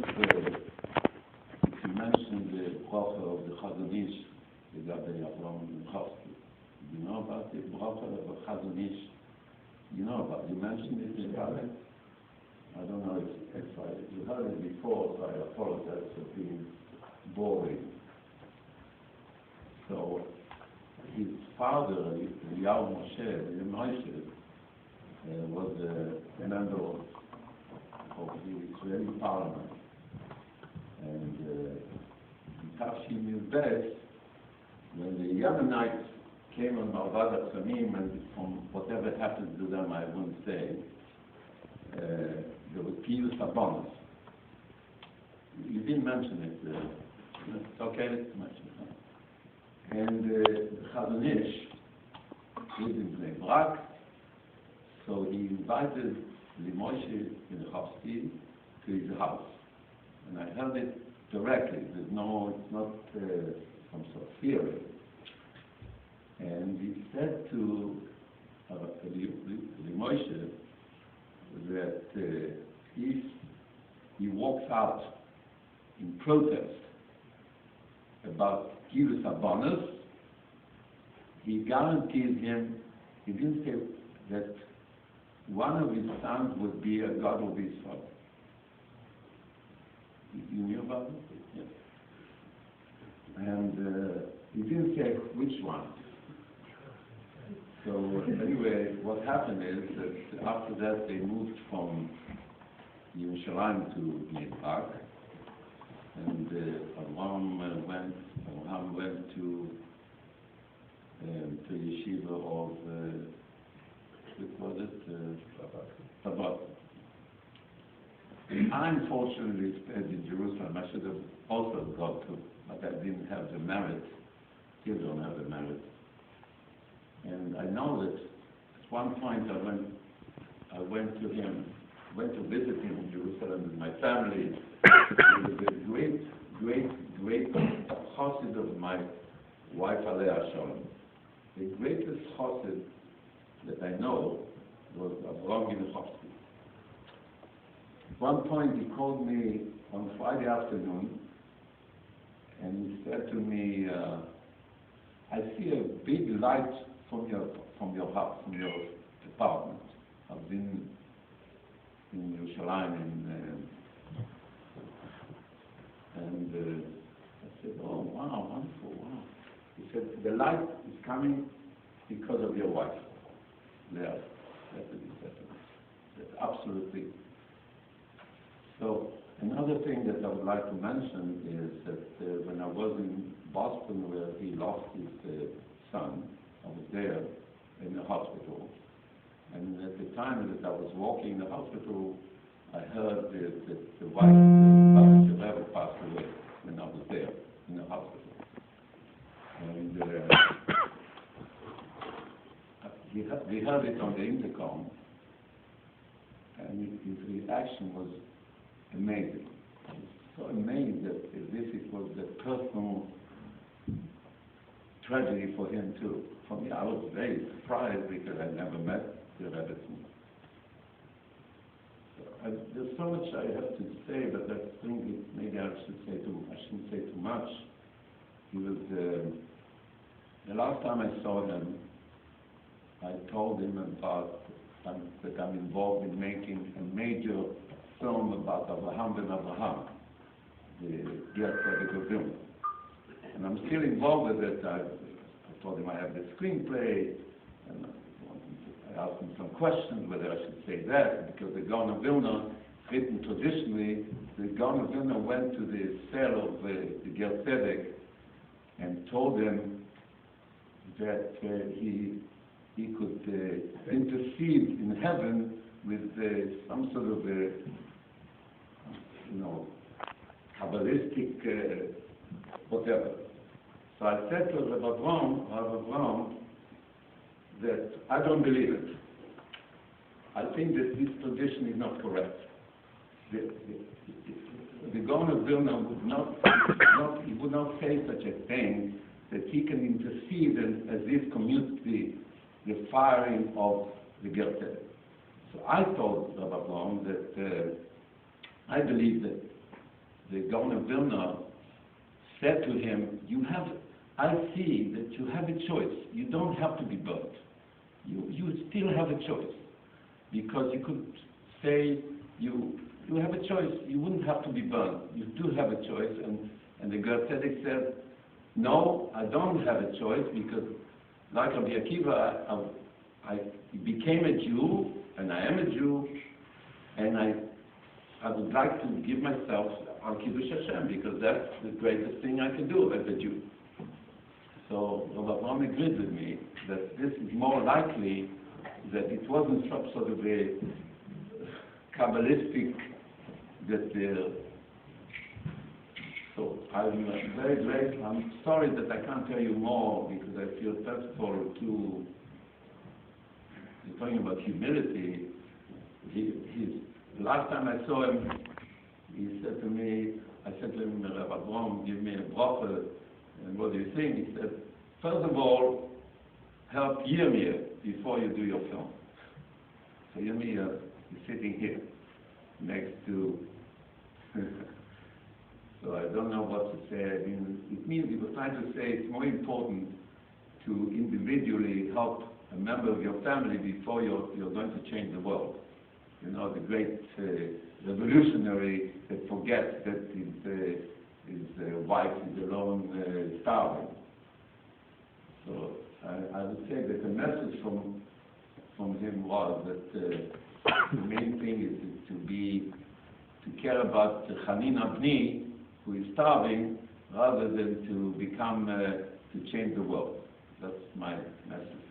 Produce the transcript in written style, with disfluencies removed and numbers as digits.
if you mention the bracha of the Chazon Ish, the Reb Avrohom Genochvsky, you know about the bracha of the Chazon Ish? You know about it. You mentioned it in Arabic. I don't know if you heard it before, so I apologize for being boring. So his father, Reb Osher, was a member of the Israeli parliament. And in Tafshin Yud, when the Yemenites came on Marvad Samim, and from whatever happened to them, I wouldn't say, there was Kiyus Abanos. You didn't mention it. It's okay to mention it. And the Chazon Ish lived in Bnei Brak, so he invited Reb Osher Genochvsky to his house. And I heard it directly. It's not some sort of theory. And he said to Reb Osher that if he walks out in protest about Gilus Abanos, he guarantees him, he didn't say that one of his sons would be a God of Israel. You knew about it? Yes. And he didn't say which one. So anyway, what happened is that after that they moved from Yerushalayim to Bnei Brak, and Avrohom went to yeshiva of what was it? Chabad. I unfortunately stayed in Jerusalem. I should have also gone to, but I didn't have the merit. Still don't have the merit. And I know that at one point I went to visit him in Jerusalem with my family. He was a great chassid of my wife Alea Shalom. The greatest chassid that I know was Avrohom Genochvsky. At one point he called me on Friday afternoon and he said to me, I see a big light from your house, from your apartment. I've been in Yerushalayim and I said, oh wow, wonderful, wow. He said, the light is coming because of your wife. There, that's what he said to me. That's absolutely. So another thing that I would like to mention is that when I was in Boston where he lost his son, I was there in the hospital. And at the time that I was walking in the hospital, I heard that the wife of Rebbe passed away when I was there in the hospital. And we heard it on the intercom, and his reaction was amazing. I was so amazed that it was a personal tragedy for him too. For me, I was very surprised because I never met the Rebbe. There's so much I have to say, but I think maybe I shouldn't say too much. He was the last time I saw him, I told him about that I'm involved in making a major film about Avraham ben Avraham, the Ger Tzedek of Vilna. And I'm still involved with it. I told him I have the screenplay, and I asked him some questions whether I should say that, because the Gaon of Vilna, written traditionally, the Gaon of Vilna went to the cell of the Ger Tzedek and told him that he could intercede in heaven with some sort of Kabbalistic whatever. So I said to Reb Avrohom, that I don't believe it. I think that this tradition is not correct. The Gaon of Vilna would not say such a thing, that he can intercede as if commute the firing of the Ger Tzedek. So I told Reb Avrohom that I believe that the Gaon of Vilna said to him, I see that you have a choice. You don't have to be burned. You still have a choice. Because you could say, you have a choice. You wouldn't have to be burned. You do have a choice. And the Ger Tzedek said, no, I don't have a choice, because like Rabbi Akiva, I became a Jew, and I am a Jew, and I would like to give myself al Kiddush Hashem, because that's the greatest thing I can do as a Jew. So Reb Avrohom agreed with me that this is more likely that it wasn't some sort of a Kabbalistic, so I'm very grateful. I'm sorry that I can't tell you more, because I feel thankful to, you're talking about humility. The last time I saw him, he said to me, I said to him, Reb Avrohom, give me a bracha, and what do you think? He said, first of all, help Yirmiyah before you do your film. So Yirmiyah is sitting here, next to, so I don't know what to say. I mean, it means he was trying to say it's more important to individually help a member of your family before you're going to change the world. You know, the great revolutionary that forgets that his wife is alone starving. So I would say that the message from him was that the main thing is to care about Chanina Bni, who is starving, rather than to become to change the world. That's my message.